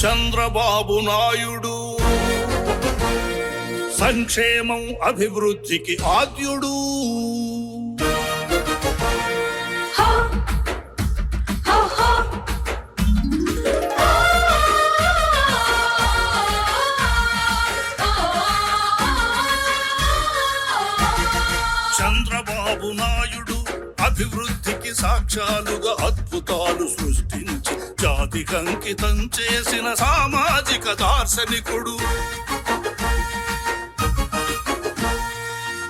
చంద్రబాబు నాయుడు సంక్షేమం అభివృద్ధికి ఆద్యుడు. చంద్రబాబు నాయుడు అభివృద్ధికి సాక్ష్యాలుగా అద్భుతాలు సృష్టించి జాతికి అంకితం చేసిన సామాజిక దార్శనికుడు.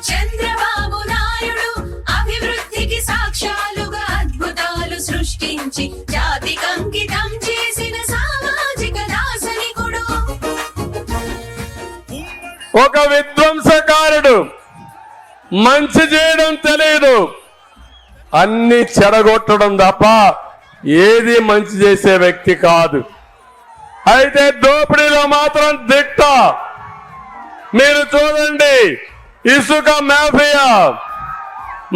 చంద్రబాబు నాయుడు అభివృద్ధికి సాక్ష్యాలుగా అద్భుతాలు సృష్టించి జాతికి అంకితం చేసిన సామాజిక దార్శనికుడు. ఒక విధ్వంసకారుడు, మంచి చేయడం తెలియదు, అన్ని చెడగొట్టడం తప్ప ఏది మంచి చేసే వ్యక్తి కాదు. అయితే దోపిడీలో మాత్రం దిట్ట. మీరు చూడండి, ఇసుక మాఫియా,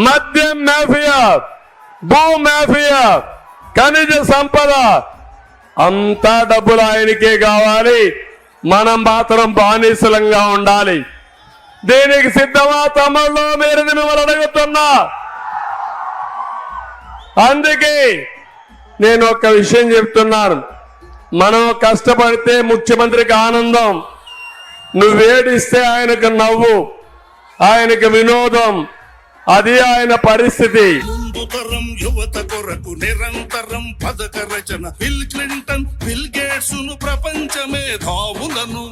మద్యం మాఫియా, భూ మాఫియా, ఖనిజ సంపద, అంతా డబ్బులు ఆయనకే కావాలి. మనం మాత్రం బానిసలంగా ఉండాలి. దీనికి సిద్ధమా తమ్ముళ్ళు? మీరు మిమ్మల్ని అడుగుతున్నా. అందుకే నేను ఒక విషయం చెప్తున్నాను. మనం కష్టపడితే ముఖ్యమంత్రికి ఆనందం, నువ్వేడిస్తే ఆయనకు నవ్వు, ఆయనకు వినోదం. అది ఆయన పరిస్థితి. ముందు తరం యువత కొరకు నిరంతరం పథక రచన. బిల్ క్లింటన్, బిల్ గేట్స్ ను ప్రపంచ మేధావులను.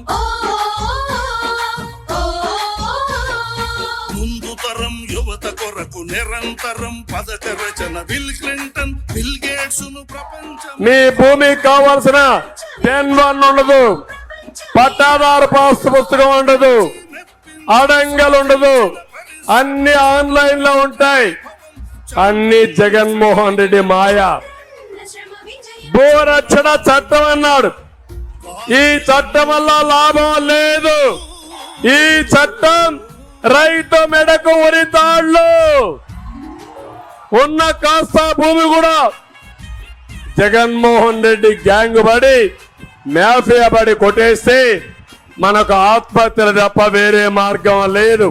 తరం యువత కొరకు నిరంతరం పథక రచన. బిల్ క్లింటన్, బిల్ గేట్స్ ను ప్రపంచం. మీ భూమికి కావాల్సిన 10-1 ఉండదు, పట్టాదారు పాస్ పుస్తకం ఉండదు, అడంగలు ఉండదు, అన్ని ఆన్లైన్ లో ఉంటాయి. అన్ని జగన్మోహన్ రెడ్డి మాయ. భూరక్షణ చట్టం అన్నాడు. ఈ చట్టం వల్ల లాభం లేదు. ఈ చట్టం రైతు మెడకు ఉరితాళ్లు. ఉన్న కాస్త భూమి కూడా జగన్మోహన్ రెడ్డి గ్యాంగ్ పడి మాఫియా పడి కొట్టేస్తే మనకు ఆత్మహత్యలు తప్ప వేరే మార్గం లేదు.